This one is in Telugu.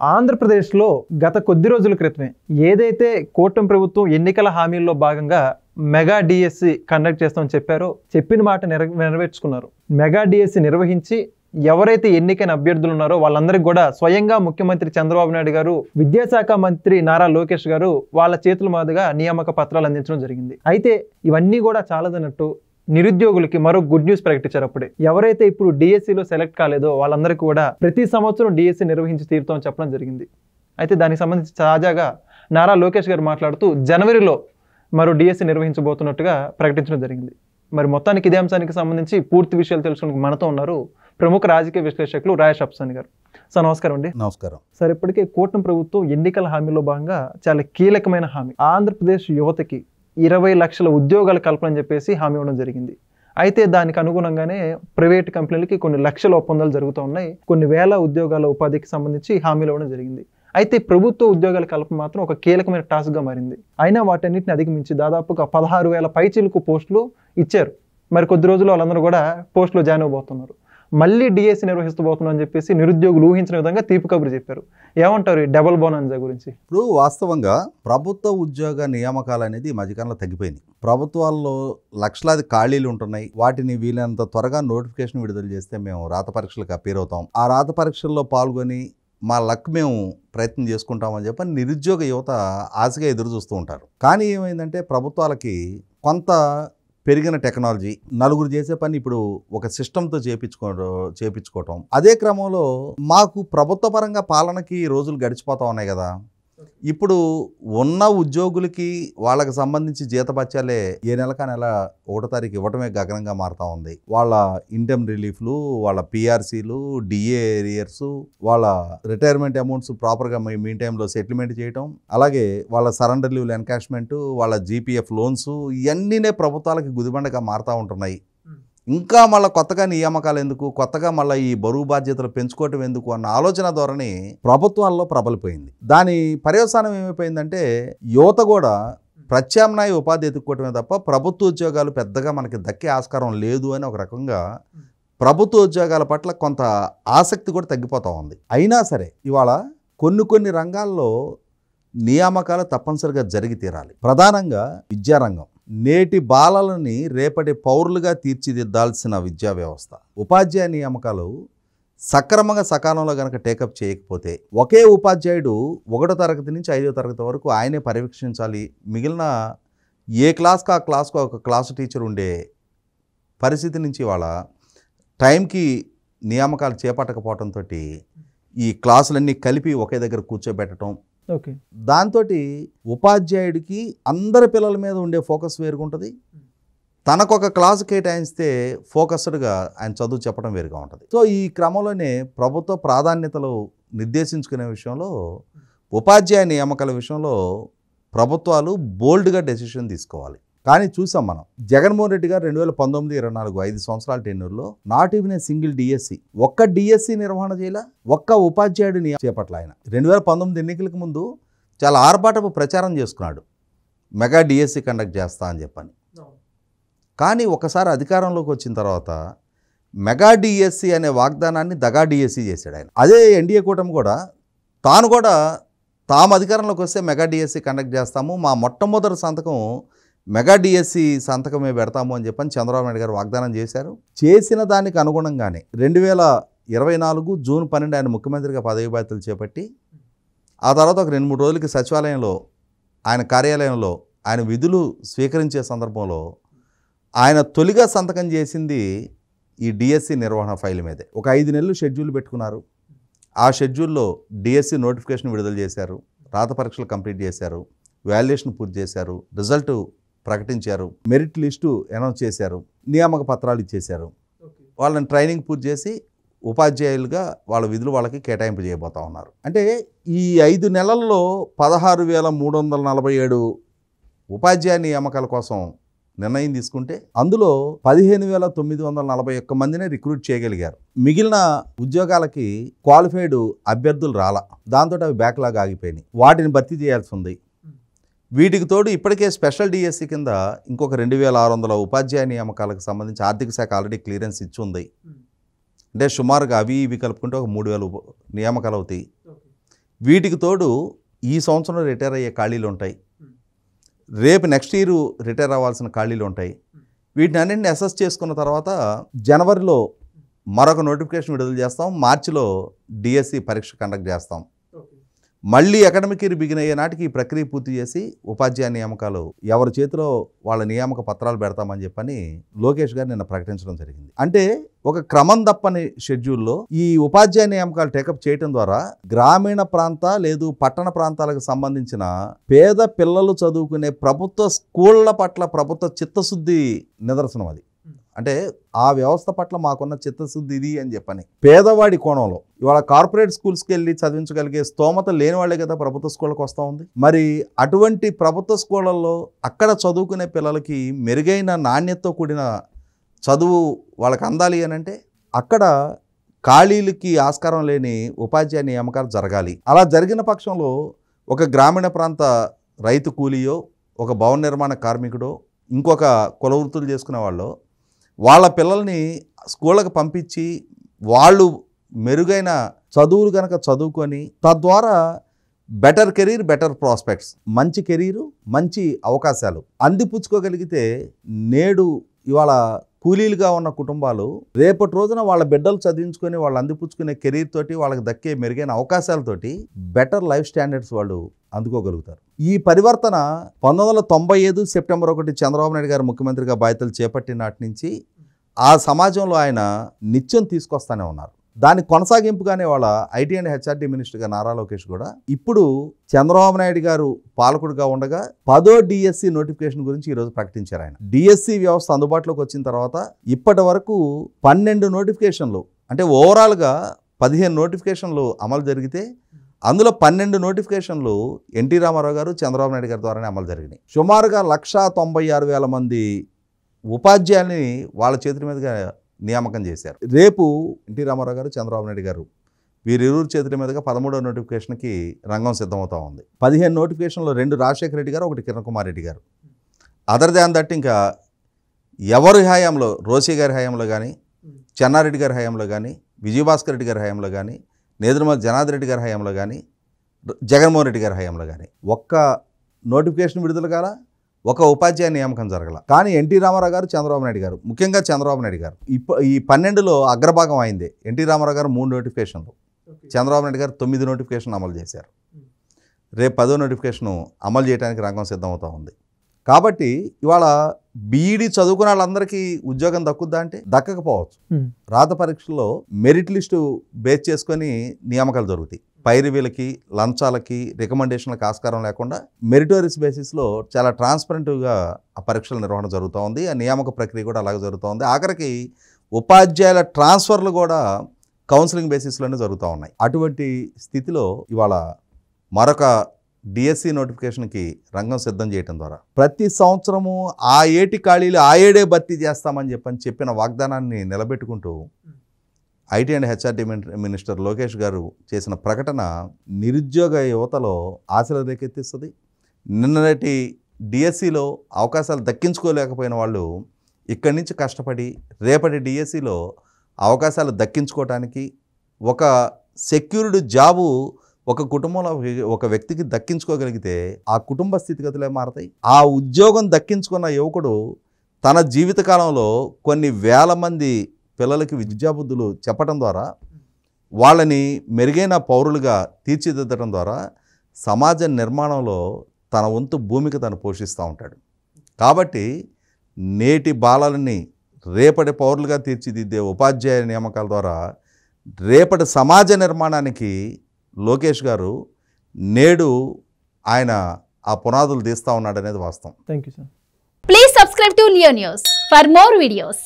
ఆంధ్రప్రదేశ్లో గత కొద్ది రోజుల క్రితమే ఏదైతే కూటమి ప్రభుత్వం ఎన్నికల హామీల్లో భాగంగా మెగా డిఎస్సి కండక్ట్ చేస్తామని చెప్పారో చెప్పిన మాట నెరవేర్చుకున్నారు. మెగా డిఎస్సి నిర్వహించి ఎవరైతే ఎన్నికైన అభ్యర్థులు ఉన్నారో వాళ్ళందరికీ కూడా స్వయంగా ముఖ్యమంత్రి చంద్రబాబు నాయుడు గారు, విద్యాశాఖ మంత్రి నారా లోకేష్ గారు వాళ్ళ చేతుల మీదుగా నియామక పత్రాలు అందించడం జరిగింది. అయితే ఇవన్నీ కూడా చాలదన్నట్టు నిరుద్యోగులకి మరో గుడ్ న్యూస్ ప్రకటించారు. అప్పుడే ఎవరైతే ఇప్పుడు డిఎస్సిలో సెలెక్ట్ కాలేదో వాళ్ళందరికీ కూడా ప్రతి సంవత్సరం డిఎస్సి నిర్వహించి తీరుతామని చెప్పడం జరిగింది. అయితే దానికి సంబంధించి తాజాగా నారా లోకేష్ గారు మాట్లాడుతూ జనవరిలో మరో డిఎస్సి నిర్వహించబోతున్నట్టుగా ప్రకటించడం జరిగింది. మరి మొత్తానికి ఇదే అంశానికి సంబంధించి పూర్తి విషయాలు తెలుసుకోవడానికి మనతో ఉన్నారు ప్రముఖ రాజకీయ విశ్లేషకులు రాయేష్ అఫ్సాని గారు. సార్ నమస్కారం అండి. నమస్కారం సార్, ఇప్పటికే కూటమి ప్రభుత్వం ఎన్నికల హామీలో భాగంగా చాలా కీలకమైన హామీ ఆంధ్రప్రదేశ్ యువతకి 20 లక్షల ఉద్యోగాల కల్పన అని చెప్పేసి హామీ ఇవ్వడం జరిగింది. అయితే దానికి అనుగుణంగానే ప్రైవేట్ కంపెనీలకి కొన్ని లక్షల ఒప్పందాలు జరుగుతూ ఉన్నాయి. కొన్ని వేల ఉద్యోగాల ఉపాధికి సంబంధించి హామీలు ఇవ్వడం జరిగింది. అయితే ప్రభుత్వ ఉద్యోగాల కల్పన మాత్రం ఒక కీలకమైన టాస్క్గా మారింది. అయినా వాటన్నిటిని అధిగమించి దాదాపుగా 16,000 పైచిలుకు పోస్టులు ఇచ్చారు. మరి కొద్ది రోజుల్లో వాళ్ళందరూ కూడా పోస్టులో జాయిన్ అవబోతున్నారు. మళ్ళీ డిఎస్సి నిర్వహిస్తూ పోతున్నాం అని చెప్పేసి నిరుద్యోగులు ఊహించిన విధంగా తీపి కబురు చెప్పారు. ఏమంటారు ఈ డబుల్ బోనన్జా గురించి? ఇప్పుడు వాస్తవంగా ప్రభుత్వ ఉద్యోగ నియామకాలు అనేది ఈ మధ్యకాలంలో తగ్గిపోయింది. ప్రభుత్వాల్లో లక్షలాది ఖాళీలు ఉంటున్నాయి. వాటిని వీలైనంత త్వరగా నోటిఫికేషన్ విడుదల చేస్తే మేము రాత పరీక్షలకు అపీర్ అవుతాం, ఆ రాత పరీక్షల్లో పాల్గొని మా లక్ మేము ప్రయత్నం చేసుకుంటామని చెప్పి నిరుద్యోగ యువత ఆశగా ఎదురు చూస్తూ ఉంటారు. కానీ ఏమైందంటే ప్రభుత్వాలకి కొంత పెరిగిన టెక్నాలజీ, నలుగురు చేసే పని ఇప్పుడు ఒక సిస్టంతో చేపించుకోవటం, అదే క్రమంలో మాకు ప్రభుత్వ పరంగా పాలనకి రోజులు గడిచిపోతా ఉన్నాయి కదా, ఇప్పుడు ఉన్న ఉద్యోగులకి వాళ్ళకి సంబంధించి జీతభత్యాలే ఏ నెలకా నెల 1వ తారీఖు ఇవ్వటమే గగనంగా మారుతూ ఉంది. వాళ్ళ ఇన్కమ్ రిలీఫ్లు, వాళ్ళ పిఆర్సీలు, డిఏ ఏరియర్స్, వాళ్ళ రిటైర్మెంట్ అమౌంట్స్ ప్రాపర్గా మీన్ టైంలో సెటిల్మెంట్ చేయటం, అలాగే వాళ్ళ సరెండర్ లీవ్లు ఎన్కాష్మెంటు, వాళ్ళ జీపీఎఫ్ లోన్స్, ఇవన్నీనే ప్రభుత్వాలకి గుదిబండగా మారుతూ ఉంటున్నాయి. ఇంకా మళ్ళీ కొత్తగా నియామకాలు ఎందుకు, కొత్తగా మళ్ళీ ఈ బరువు బాధ్యతలు పెంచుకోవటం ఎందుకు అన్న ఆలోచన ధోరణి ప్రభుత్వాల్లో ప్రబలిపోయింది. దాని పర్యవసానం ఏమైపోయిందంటే యువత కూడా ప్రత్యామ్నాయ ఉపాధి ఎత్తుక్కోవటమే తప్ప ప్రభుత్వ ఉద్యోగాలు పెద్దగా మనకి దక్కే ఆస్కారం లేదు అని ఒక రకంగా ప్రభుత్వ ఉద్యోగాల పట్ల కొంత ఆసక్తి కూడా తగ్గిపోతూ ఉంది. అయినా సరే ఇవాళ కొన్ని రంగాల్లో నియామకాలు తప్పనిసరిగా జరిగి తీరాలి. ప్రధానంగా విద్యారంగం, నేటి బాలలని రేపటి పౌరులుగా తీర్చిదిద్దాల్సిన విద్యా వ్యవస్థ, ఉపాధ్యాయ నియామకాలు సక్రమంగా సకాలంలో కనుక టేకప్ చేయకపోతే ఒకే ఉపాధ్యాయుడు 1వ తరగతి నుంచి 5వ తరగతి వరకు ఆయనే పర్యవేక్షించాలి. మిగిలిన ఏ క్లాస్కి ఆ క్లాస్కు ఒక క్లాసు టీచర్ ఉండే పరిస్థితి నుంచి వాళ్ళ టైంకి నియామకాలు చేపట్టకపోవడంతో ఈ క్లాసులన్నీ కలిపి ఒకే దగ్గర కూర్చోబెట్టడం, దాంతో ఉపాధ్యాయుడికి అందరి పిల్లల మీద ఉండే ఫోకస్ వేరుగా ఉంటుంది. తనకొక క్లాసు కేటాయిస్తే ఫోకస్డ్గా ఆయన చదువు చెప్పడం వేరుగా ఉంటుంది. సో ఈ క్రమంలోనే ప్రభుత్వ ప్రాధాన్యతలు నిర్దేశించుకునే విషయంలో ఉపాధ్యాయ నియామకాల విషయంలో ప్రభుత్వాలు బోల్డ్గా డెసిషన్ తీసుకోవాలి. కానీ చూసాం మనం జగన్మోహన్ రెడ్డి గారు 2019-24 5 సంవత్సరాల టెన్యూర్లో not even a single DSC, ఒక్క డిఎస్సి నిర్వహణ చేయాల, ఒక్క ఉపాధ్యాయుడిని చేపట్ల. ఆయన 2019 ఎన్నికలకు ముందు చాలా ఆర్భాటపు ప్రచారం చేసుకున్నాడు, మెగా డిఎస్సి కండక్ట్ చేస్తా అని చెప్పని. కానీ ఒకసారి అధికారంలోకి వచ్చిన తర్వాత మెగా డిఎస్సి అనే వాగ్దానాన్ని దగా డిఎస్సి చేశాడు ఆయన. అదే ఎన్డీఏ కూటమి కూడా తాము అధికారంలోకి వస్తే మెగా డిఎస్సి కండక్ట్ చేస్తాము, మా మొట్టమొదటి సంతకం మెగా డిఎస్సి సంతకమే పెడతాము అని చెప్పని చంద్రబాబు నాయుడు గారు వాగ్దానం చేశారు. చేసిన దానికి అనుగుణంగానే 2024 జూన్ 12 ఆయన ముఖ్యమంత్రిగా పదవి బాధ్యతలు చేపట్టి ఆ తర్వాత ఒక 2-3 రోజులకి సచివాలయంలో ఆయన కార్యాలయంలో ఆయన విధులు స్వీకరించే సందర్భంలో ఆయన తొలిగా సంతకం చేసింది ఈ డిఎస్సి నిర్వహణ ఫైల్ మీదే. ఒక 5 నెలలు షెడ్యూల్ పెట్టుకున్నారు. ఆ షెడ్యూల్లో డిఎస్సి నోటిఫికేషన్ విడుదల చేశారు, రాత పరీక్షలు కంప్లీట్ చేశారు, వాల్యుయేషన్ పూర్తి చేశారు, రిజల్ట్ ప్రకటించారు, మెరిట్ లిస్టు అనౌన్స్ చేశారు, నియామక పత్రాలు ఇచ్చేశారు. వాళ్ళని ట్రైనింగ్ పూర్తి చేసి ఉపాధ్యాయులుగా వాళ్ళ విధులు వాళ్ళకి కేటాయింపు చేయబోతా ఉన్నారు. అంటే ఈ 5 నెలల్లో 16,347 ఉపాధ్యాయ నియామకాల కోసం నిర్ణయం తీసుకుంటే అందులో 15,941 మందినే రిక్రూట్ చేయగలిగారు. మిగిలిన ఉద్యోగాలకి క్వాలిఫైడ్ అభ్యర్థులు రాలా, దాంతో అవి బ్యాక్లాగ్ ఆగిపోయినాయి. వాటిని భర్తీ చేయాల్సి ఉంది. వీటికి తోడు ఇప్పటికే స్పెషల్ డిఎస్సి కింద ఇంకొక 2,600 ఉపాధ్యాయ నియామకాలకు సంబంధించి ఆర్థిక శాఖ ఆల్రెడీ క్లియరెన్స్ ఇచ్చి ఉంది. అంటే సుమారుగా అవి ఇవి కలుపుకుంటే ఒక 3,000 నియామకాలు అవుతాయి. వీటికి తోడు ఈ సంవత్సరం రిటైర్ అయ్యే ఖాళీలు ఉంటాయి, రేపు నెక్స్ట్ ఇయర్ రిటైర్ అవ్వాల్సిన ఖాళీలు ఉంటాయి. వీటిని అన్నింటిని అసెస్ చేసుకున్న తర్వాత జనవరిలో మరొక నోటిఫికేషన్ విడుదల చేస్తాం, మార్చిలో డిఎస్సి పరీక్ష కండక్ట్ చేస్తాం. మళ్ళీ అకాడమిక్ ఇయర్ బిగిన్ అయ్యే నాటికి ఈ ప్రక్రియ పూర్తి చేసి ఉపాధ్యాయ నియామకాలు ఎవరి చేతిలో వాళ్ళ నియామక పత్రాలు పెడతామని చెప్పని లోకేష్ గారు నిన్న ప్రకటించడం జరిగింది. అంటే ఒక క్రమం తప్పని షెడ్యూల్లో ఈ ఉపాధ్యాయ నియామకాలు టేకప్ చేయడం ద్వారా గ్రామీణ ప్రాంత లేదు పట్టణ ప్రాంతాలకు సంబంధించిన పేద పిల్లలు చదువుకునే ప్రభుత్వ స్కూళ్ల పట్ల ప్రభుత్వ చిత్తశుద్ధి నిదర్శనం అది. అంటే ఆ వ్యవస్థ పట్ల మాకున్న చిత్తశుద్ధి ఇది అని చెప్పని పేదవాడి కోణంలో ఇవాళ కార్పొరేట్ స్కూల్స్కి వెళ్ళి చదివించగలిగే స్తోమత లేని వాళ్ళే కదా ప్రభుత్వ స్కూళ్ళకి వస్తూ ఉంది. మరి అటువంటి ప్రభుత్వ స్కూళ్ళల్లో అక్కడ చదువుకునే పిల్లలకి మెరుగైన నాణ్యతతో కూడిన చదువు వాళ్ళకి అందాలి అని అంటే అక్కడ ఖాళీలకి ఆస్కారం లేని ఉపాధ్యాయ నియామకాలు జరగాలి. అలా జరిగిన పక్షంలో ఒక గ్రామీణ ప్రాంత రైతు కూలీయో ఒక భవన నిర్మాణ కార్మికుడో ఇంకొక కుల వృత్తులు చేసుకునే వాళ్ళు వాళ్ళ పిల్లల్ని స్కూళ్ళకు పంపించి వాళ్ళు మెరుగైన చదువులు కనుక చదువుకొని తద్వారా బెటర్ కెరీర్ బెటర్ ప్రాస్పెక్ట్స్, మంచి కెరీరు మంచి అవకాశాలు అందిపుచ్చుకోగలిగితే నేడు ఇవాళ కూలీలుగా ఉన్న కుటుంబాలు రేపటి రోజున వాళ్ళ బిడ్డలు చదివించుకొని వాళ్ళు అందిపుచ్చుకునే కెరీర్ తోటి వాళ్ళకి దక్కే మెరుగైన అవకాశాలతోటి బెటర్ లైఫ్ స్టాండర్డ్స్ వాళ్ళు అందుకోగలుగుతారు. ఈ పరివర్తన 1995 సెప్టెంబర్ 1 చంద్రబాబు నాయుడు గారు ముఖ్యమంత్రిగా బాధ్యతలు చేపట్టిన నాటి నుంచి ఆ సమాజంలో ఆయన నిత్యం తీసుకొస్తానే ఉన్నారు. దాని కొనసాగింపుగానే వాళ్ళ ఐటీ అండ్ హెచ్ఆర్డీ మినిస్టర్గా నారా లోకేష్ కూడా ఇప్పుడు చంద్రబాబు నాయుడు గారు పాలకుడిగా ఉండగా 10వ డిఎస్సి నోటిఫికేషన్ గురించి ఈరోజు ప్రకటించారు. ఆయన డిఎస్సి వ్యవస్థ అందుబాటులోకి వచ్చిన తర్వాత ఇప్పటి వరకు 12 నోటిఫికేషన్లు అంటే ఓవరాల్గా 15 నోటిఫికేషన్లు అమలు జరిగితే అందులో 12 నోటిఫికేషన్లు ఎన్టీ రామారావు గారు చంద్రబాబు నాయుడు గారి ద్వారానే అమలు జరిగినాయి. సుమారుగా 196,000 మంది ఉపాధ్యాయుల్ని వాళ్ళ చేతుల మీదుగా నియామకం చేశారు. రేపు ఎన్టీ రామారావు గారు చంద్రబాబు నాయుడు గారు వీరిరువురు చేతుల మీదుగా 13వ నోటిఫికేషన్కి రంగం సిద్ధమవుతూ ఉంది. 15 నోటిఫికేషన్లో 2 రాజశేఖర రెడ్డి గారు, 1 కిరణ్ కుమార్ రెడ్డి గారు. అదర్ దాన్ దట్ ఇంకా ఎవరి హయాంలో రోసీ గారి హయాంలో కానీ, చెన్నారెడ్డి గారి హయాంలో కానీ, విజయభాస్కర్ రెడ్డి గారి హయాంలో కానీ, నేదురుమల్లి జనార్దన్ రెడ్డి గారి హయాంలో కానీ, జగన్మోహన్ రెడ్డి గారి హయాంలో కానీ ఒక్క నోటిఫికేషన్ విడుదల కాల, ఒక ఉపాధ్యాయ నియామకం జరగల. కానీ ఎన్టీ రామారావు గారు చంద్రబాబు నాయుడు గారు, ముఖ్యంగా చంద్రబాబు నాయుడు గారు ఈ 12లో అగ్రభాగం అయిందే. ఎన్టీ రామారావు గారు 3 నోటిఫికేషన్లు, చంద్రబాబు నాయుడు గారు 9 నోటిఫికేషన్ అమలు చేశారు. రేపు 10వ నోటిఫికేషన్ అమలు చేయడానికి రంగం సిద్ధమవుతూ ఉంది. కాబట్టి ఇవాళ బీఈడీ చదువుకున్న వాళ్ళందరికీ ఉద్యోగం దక్కుద్దా అంటే దక్కకపోవచ్చు. రాత పరీక్షల్లో మెరిట్ లిస్టు బేస్ చేసుకొని నియామకాలు జరుగుతాయి. పైరివీలకి, లంచాలకి, రికమెండేషన్లకు ఆస్కారం లేకుండా మెరిటోరియస్ బేసిస్లో చాలా ట్రాన్స్పరెంట్గా ఆ పరీక్షల నిర్వహణ జరుగుతూ ఉంది. ఆ నియామక ప్రక్రియ కూడా అలాగే జరుగుతూ ఉంది. ఆఖరికి ఉపాధ్యాయుల ట్రాన్స్ఫర్లు కూడా కౌన్సిలింగ్ బేసిస్లోనే జరుగుతూ ఉన్నాయి. అటువంటి స్థితిలో ఇవాళ మరొక డిఎస్సి నోటిఫికేషన్కి రంగం సిద్ధం చేయడం ద్వారా ప్రతి సంవత్సరము ఆ ఏటి ఖాళీలు ఆ ఏడే భర్తీ చేస్తామని చెప్పిన వాగ్దానాన్ని నిలబెట్టుకుంటూ IT and HRD minister Lokesh గారు చేసిన ప్రకటన నిరుద్యోగ యువతలో ఆశలు రేకెత్తిస్తుంది. నిన్నటి డిఎస్సిలో అవకాశాలు దక్కించుకోలేకపోయిన వాళ్ళు ఇక్కడి నుంచి కష్టపడి రేపటి డిఎస్సిలో అవకాశాలు దక్కించుకోవటానికి ఒక సెక్యూర్డ్ జాబు ఒక కుటుంబంలో ఒక వ్యక్తికి దక్కించుకోగలిగితే ఆ కుటుంబ స్థితిగతులే మారతాయి. ఆ ఉద్యోగం దక్కించుకున్న యువకుడు తన జీవితకాలంలో కొన్ని వేల మంది పిల్లలకి విద్యాబుద్ధులు చెప్పడం ద్వారా వాళ్ళని మెరుగైన పౌరులుగా తీర్చిదిద్దడం ద్వారా సమాజ నిర్మాణంలో తన వంతు భూమిక తను పోషిస్తూ ఉంటాడు. కాబట్టి నేటి బాలలని రేపటి పౌరులుగా తీర్చిదిద్దే ఉపాధ్యాయ నియామకాల ద్వారా రేపటి సమాజ నిర్మాణానికి లోకేష్ గారు నేడు ఆయన ఆ పునాదులు తీస్తూ ఉన్నాడు అనేది వాస్తవం. Thank you sir. Please subscribe to Leo news for more videos.